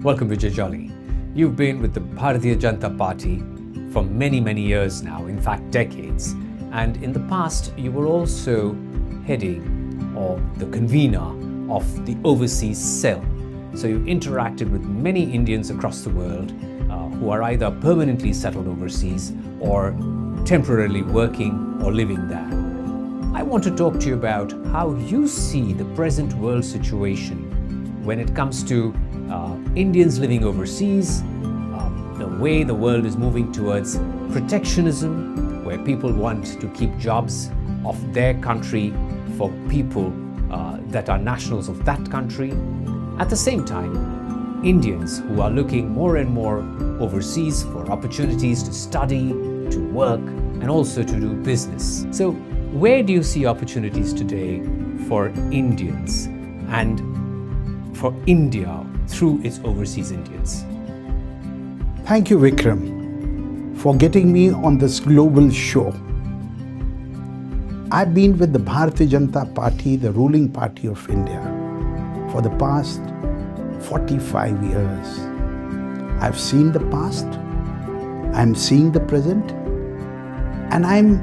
Welcome, VijayJolly. You've been with the Bharatiya Janata Party for many years now, in fact decades. And in the past, you were also heading or the convener of the overseas cell. So you interacted with many Indians across the world who are either permanently settled overseas or temporarily working or living there. I want to talk to you about how you see the present world situation when it comes to Indians living overseas, the way the world is moving towards protectionism, where people want to keep jobs of their country for people that are nationals of that country. At the same time, Indians who are looking more and more overseas for opportunities to study, to work, and also to do business. So where do you see opportunities today for Indians and for India through its overseas Indians? Thank you, Vickram, for getting me on this global show. I've been with the Bharatiya Janata Party, the ruling party of India, for the past 45 years. I've seen the past, I'm seeing the present, and I'm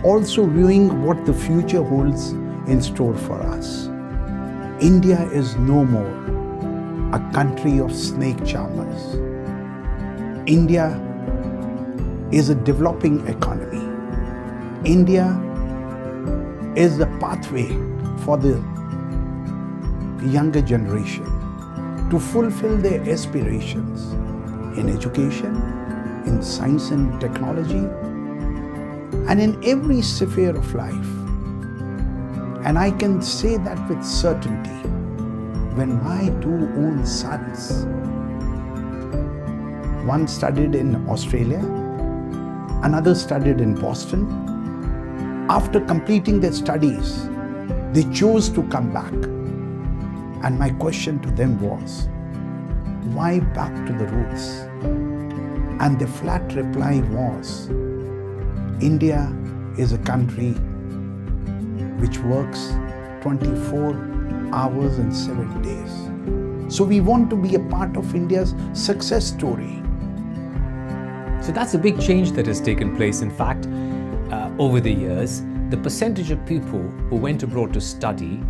also viewing what the future holds in store for us. India is no more a country of snake charmers. India is a developing economy. India is the pathway for the younger generation to fulfill their aspirations in education, in science and technology, and in every sphere of life. And I can say that with certainty when my two own sons, one studied in Australia, another studied in Boston. After completing their studies, they chose to come back. And my question to them was, why back to the roots? And the flat reply was, India is a country which works 24 hours and 7 days. So we want to be a part of India's success story. So that's a big change that has taken place. In fact, over the years, the percentage of people who went abroad to study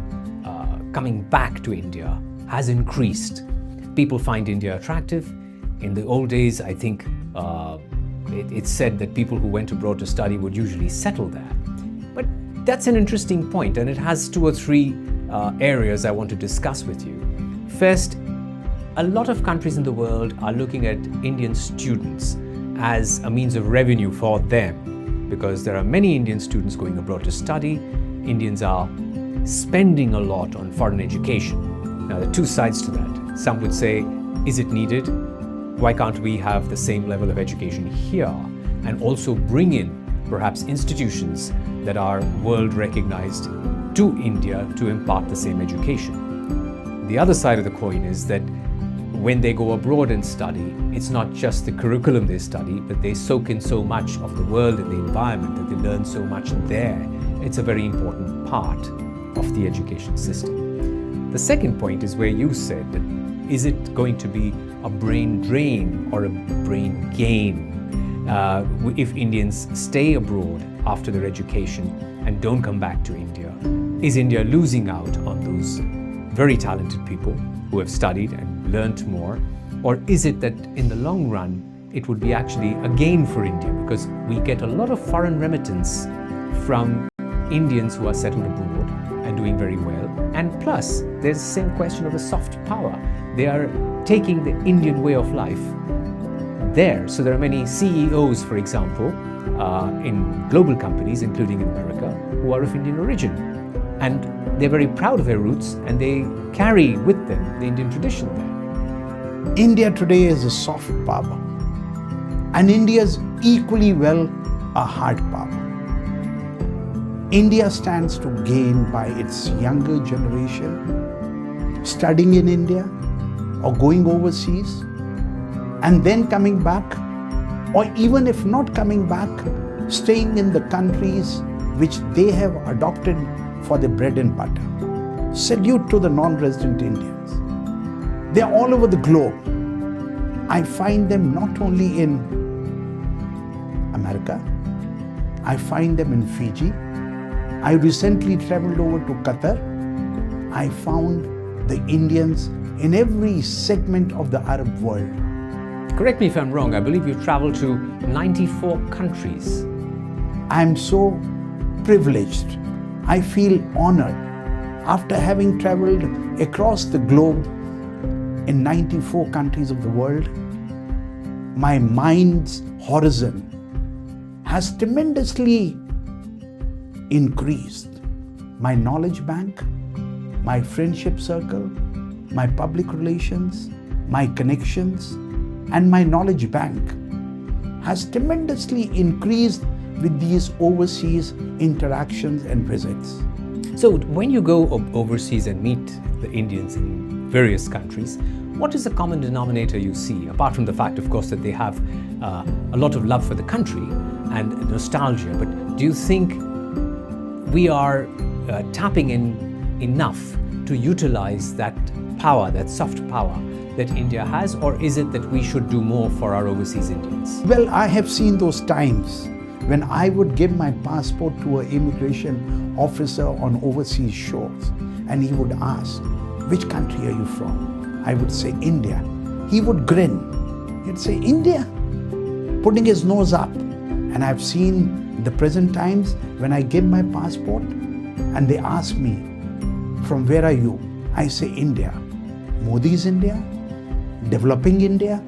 coming back to India has increased. People find India attractive. In the old days, I think it's said that people who went abroad to study would usually settle there. But that's an interesting point, and it has two or three areas I want to discuss with you. First, a lot of countries in the world are looking at Indian students as a means of revenue for them, because there are many Indian students going abroad to study. Indians are spending a lot on foreign education. Now, there are two sides to that. Some would say, is it needed? Why can't we have the same level of education here and also bring in perhaps institutions that are world recognized to India to impart the same education? The other side of the coin is that when they go abroad and study, it's not just the curriculum they study, but they soak in so much of the world and the environment that they learn so much there. It's a very important part of the education system. The second point is where you said that, is it going to be a brain drain or a brain gain if Indians stay abroad after their education and don't come back to India? Is India losing out on those very talented people who have studied and learnt more? Or is it that in the long run, it would be actually a gain for India, because we get a lot of foreign remittance from Indians who are settled abroad and doing very well. And plus, there's the same question of the soft power. They are taking the Indian way of life there. So there are many CEOs, for example, in global companies, including in America, who are of Indian origin. And they're very proud of their roots, and they carry with them the Indian tradition there. India today is a soft power, and India is equally well a hard power. India stands to gain by its younger generation studying in India or going overseas and then coming back, or even if not coming back, staying in the countries which they have adopted for their bread and butter. Salute to the non-resident Indians. They're all over the globe. I find them not only in America, I find them in Fiji. I recently traveled over to Qatar. I found the Indians in every segment of the Arab world. Correct me if I'm wrong, I believe you've traveled to 94 countries. I'm so privileged. I feel honored. After having traveled across the globe in 94 countries of the world, my mind's horizon has tremendously increased. My knowledge bank, my friendship circle, my public relations, my connections, and my knowledge bank has tremendously increased with these overseas interactions and visits. So when you go overseas and meet the Indians in various countries, what is the common denominator you see, apart from the fact, of course, that they have a lot of love for the country and nostalgia? But do you think we are tapping in enough to utilize that power, that soft power that India has, or is it that we should do more for our overseas Indians? Well, I have seen those times when I would give my passport to an immigration officer on overseas shores, and he would ask, "Which country are you from?" I would say, "India." He would grin. He'd say, "India?" Putting his nose up. And I've seen the present times when I give my passport and they ask me, "From where are you?" I say, "India." Modi's India, developing India,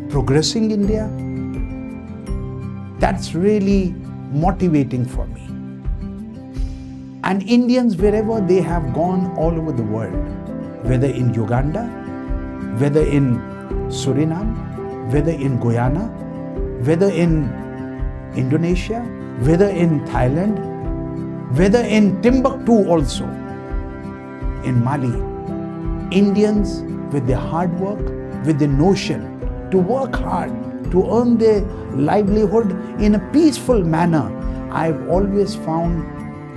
progressing India. That's really motivating for me. And Indians, wherever they have gone all over the world, whether in Uganda, whether in Suriname, whether in Guyana, whether in Indonesia, whether in Thailand, whether in Timbuktu also, in Mali, Indians with their hard work, with the notion to work hard, to earn their livelihood in a peaceful manner, I've always found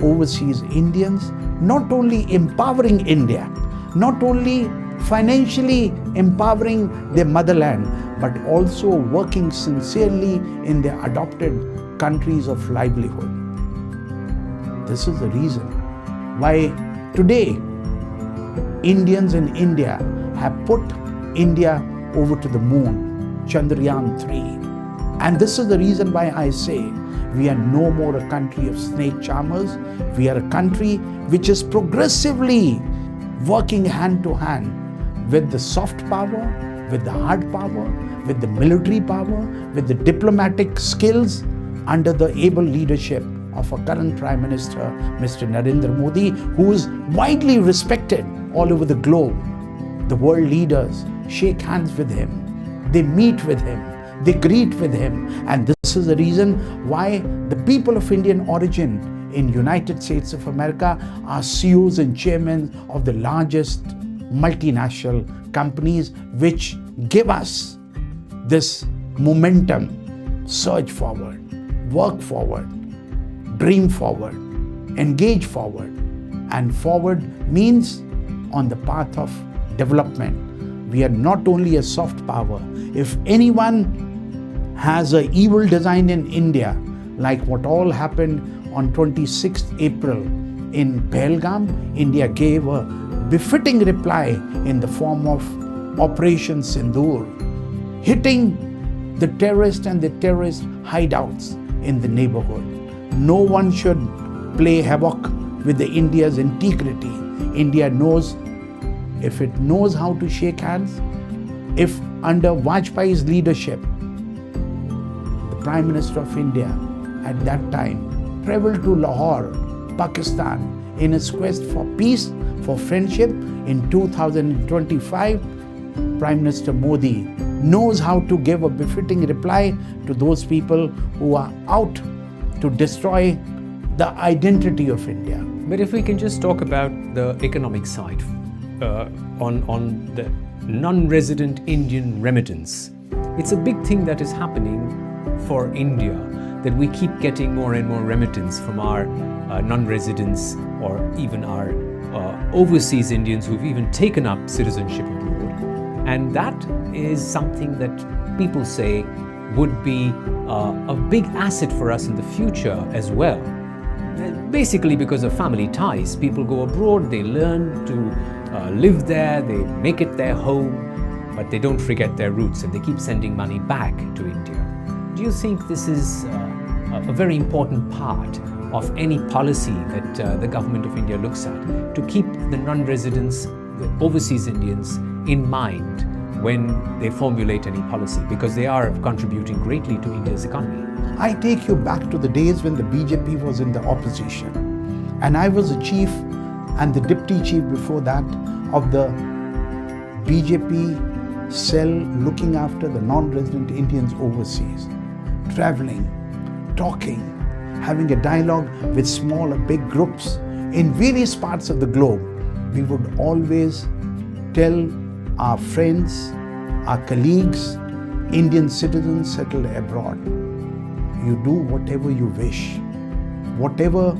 overseas Indians not only empowering India, not only financially empowering their motherland, but also working sincerely in their adopted countries of livelihood. This is the reason why today Indians in India have put India over to the moon, Chandrayaan 3. And this is the reason why I say we are no more a country of snake charmers. We are a country which is progressively working hand to hand with the soft power, with the hard power, with the military power, with the diplomatic skills under the able leadership of our current Prime Minister, Mr. Narendra Modi, who is widely respected all over the globe. The world leaders shake hands with him, they meet with him, they greet with him, and this is the reason why the people of Indian origin in United States of America are CEOs and chairmen of the largest multinational companies, which give us this momentum, surge forward, work forward, dream forward, engage forward. And forward means on the path of development. We are not only a soft power. If anyone has an evil design in India, like what all happened on 26th April in Bhel, India gave a befitting reply in the form of Operation Sindoor, hitting the terrorists and the terrorist hideouts in the neighborhood. No one should play havoc with the India's integrity. India knows, if it knows how to shake hands, if under Vajpayee's leadership, the Prime Minister of India at that time traveled to Lahore, Pakistan, in his quest for peace, for friendship. In 2025, Prime Minister Modi knows how to give a befitting reply to those people who are out to destroy the identity of India. But if we can just talk about the economic side, on the non-resident Indian remittance. It's a big thing that is happening for India, that we keep getting more and more remittance from our non-residents or even our overseas Indians who've even taken up citizenship abroad. And that is something that people say would be a big asset for us in the future as well. Basically because of family ties. People go abroad, they learn to live there, they make it their home, but they don't forget their roots and they keep sending money back to India. Do you think this is a very important part of any policy that the government of India looks at, to keep the non-residents, the overseas Indians in mind when they formulate any policy, because they are contributing greatly to India's economy? I take you back to the days when the BJP was in the opposition, and I was a chief and the deputy chief before that of the BJP cell looking after the non-resident Indians overseas, traveling, talking, having a dialogue with small or big groups in various parts of the globe. We would always tell our friends, our colleagues, Indian citizens settled abroad, you do whatever you wish, whatever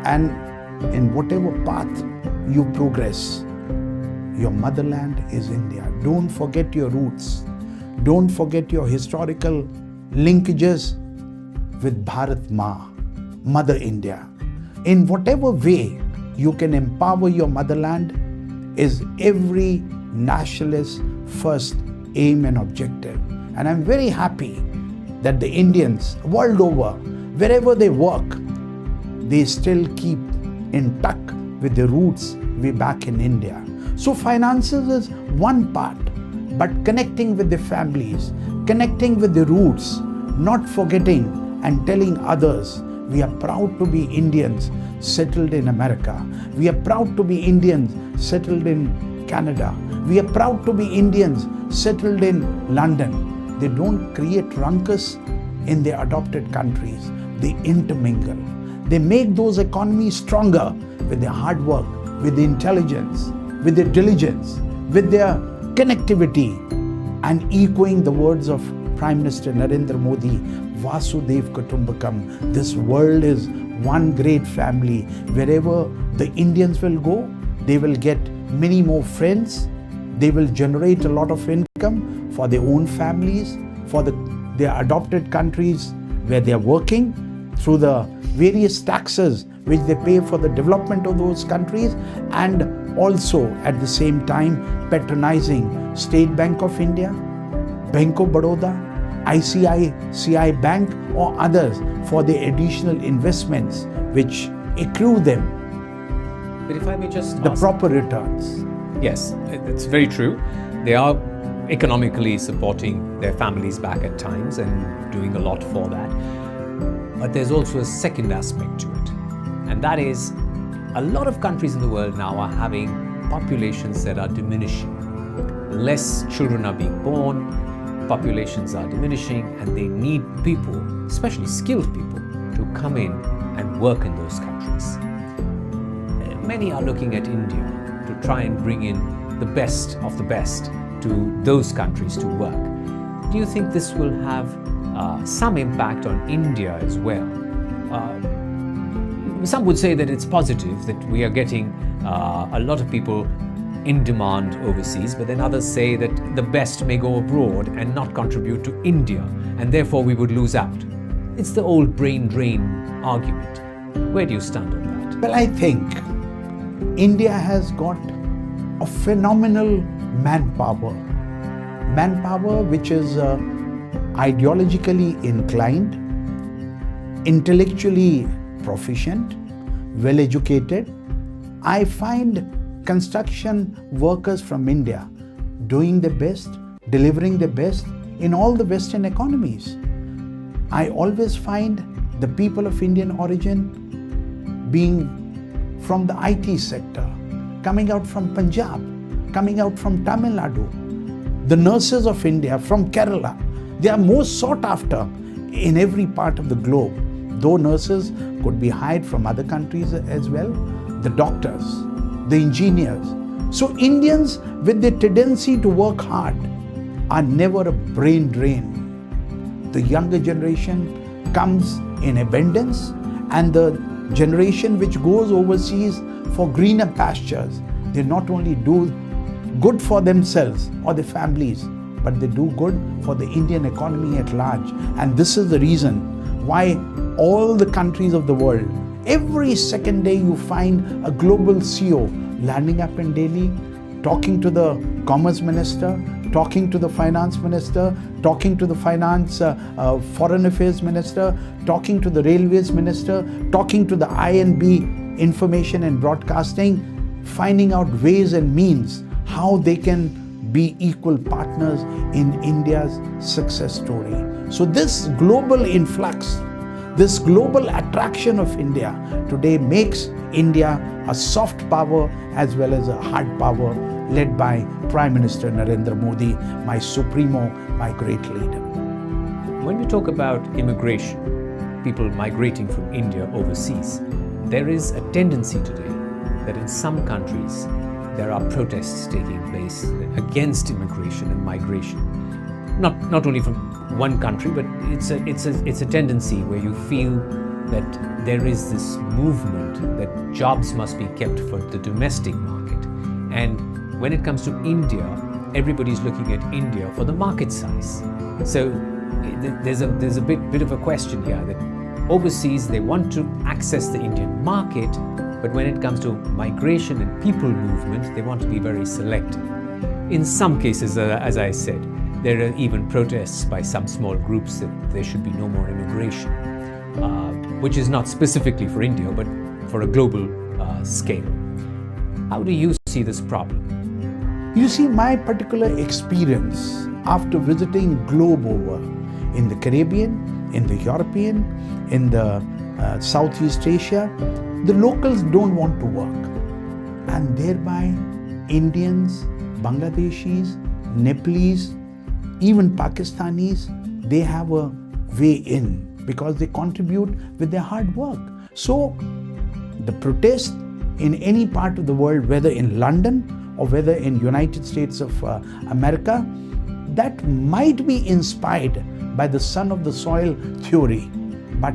and in whatever path you progress, your motherland is India. Don't forget your roots. Don't forget your historical linkages with Bharat Ma, Mother India. In whatever way you can empower your motherland is every nationalist's first aim and objective. And I'm very happy that the Indians world over, wherever they work, they still keep in touch with their roots way back in India. So finances is one part, but connecting with the families, connecting with the roots, not forgetting and telling others, we are proud to be Indians settled in America. We are proud to be Indians settled in Canada. We are proud to be Indians settled in London. They don't create ruckus in their adopted countries. They intermingle. They make those economies stronger with their hard work, with their intelligence, with their diligence, with their connectivity, and echoing the words of Prime Minister Narendra Modi, Vasudev Kutumbakam. This world is one great family. Wherever the Indians will go, they will get many more friends. They will generate a lot of income for their own families, for their adopted countries where they are working, through the various taxes which they pay for the development of those countries, and also at the same time patronizing State Bank of India, Bank of Baroda, ICICI Bank or others for the additional investments which accrue them But if I may just the ask, proper returns. Yes, it's very true. They are economically supporting their families back at times and doing a lot for that. But there's also a second aspect to it. And that is, a lot of countries in the world now are having populations that are diminishing. Less children are being born, populations are diminishing, and they need people, especially skilled people, to come in and work in those countries. Many are looking at India to try and bring in the best of the best to those countries to work. Do you think this will have some impact on India as well? Some would say that it's positive, that we are getting a lot of people in demand overseas, but then others say that the best may go abroad and not contribute to India, and therefore we would lose out. It's the old brain drain argument. Where do you stand on that? Well, I think India has got a phenomenal manpower which is ideologically inclined, intellectually proficient, well educated. I find construction workers from India doing the best, delivering the best in all the Western economies. I always find the people of Indian origin being from the IT sector, coming out from Punjab, coming out from Tamil Nadu. The nurses of India from Kerala, they are most sought after in every part of the globe. Though nurses could be hired from other countries as well, the doctors, the engineers. So Indians with the tendency to work hard are never a brain drain. The younger generation comes in abundance, and the generation which goes overseas for greener pastures, they not only do good for themselves or their families, but they do good for the Indian economy at large. And this is the reason why all the countries of the world, every second day you find a global CEO landing up in Delhi, talking to the commerce minister, talking to the finance minister, talking to the foreign affairs minister, talking to the railways minister, talking to the I&B, information and broadcasting, finding out ways and means how they can be equal partners in India's success story. So this global influx, this global attraction of India today makes India a soft power as well as a hard power, led by Prime Minister Narendra Modi, my supremo, my great leader. When we talk about immigration, people migrating from India overseas, there is a tendency today that in some countries there are protests taking place against immigration and migration. Not only from one country, but it's a tendency where you feel that there is this movement that jobs must be kept for the domestic market. And when it comes to India, everybody's looking at India for the market size. So there's a bit of a question here that overseas they want to access the Indian market, but when it comes to migration and people movement, they want to be very selective. In some cases, as I said, there are even protests by some small groups that there should be no more immigration, which is not specifically for India, but for a global scale. How do you see this problem? You see, my particular experience after visiting globe over, in the Caribbean, in the European, in the Southeast Asia, the locals don't want to work. And thereby, Indians, Bangladeshis, Nepalese, even Pakistanis, they have a way in because they contribute with their hard work. So, the protest in any part of the world, whether in London or whether in United States of America, that might be inspired by the son of the soil theory. But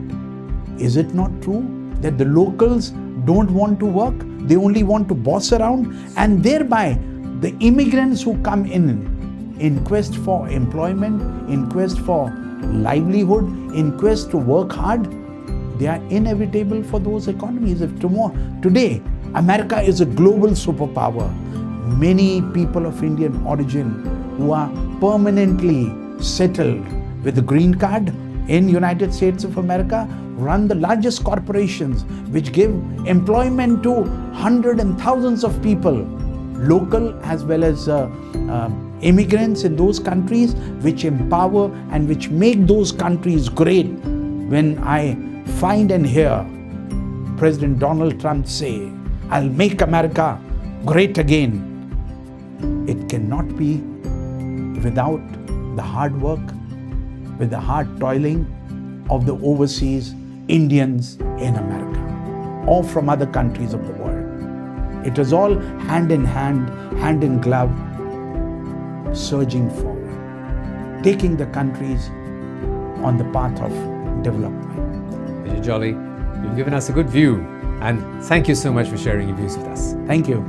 is it not true that the locals don't want to work? They only want to boss around, and thereby the immigrants who come in quest for employment, in quest for livelihood, in quest to work hard, they are inevitable for those economies. If today, America is a global superpower, many people of Indian origin who are permanently settled with a green card in United States of America run the largest corporations which give employment to hundreds and thousands of people, local as well as immigrants in those countries, which empower and which make those countries great. When I find and hear President Donald Trump say, "I'll make America great again," it cannot be without the hard work, with the hard toiling of the overseas Indians in America or from other countries of the world. It is all hand in hand, hand in glove, surging forward, taking the countries on the path of development. VijayJolly, you've given us a good view, and thank you so much for sharing your views with us. Thank you.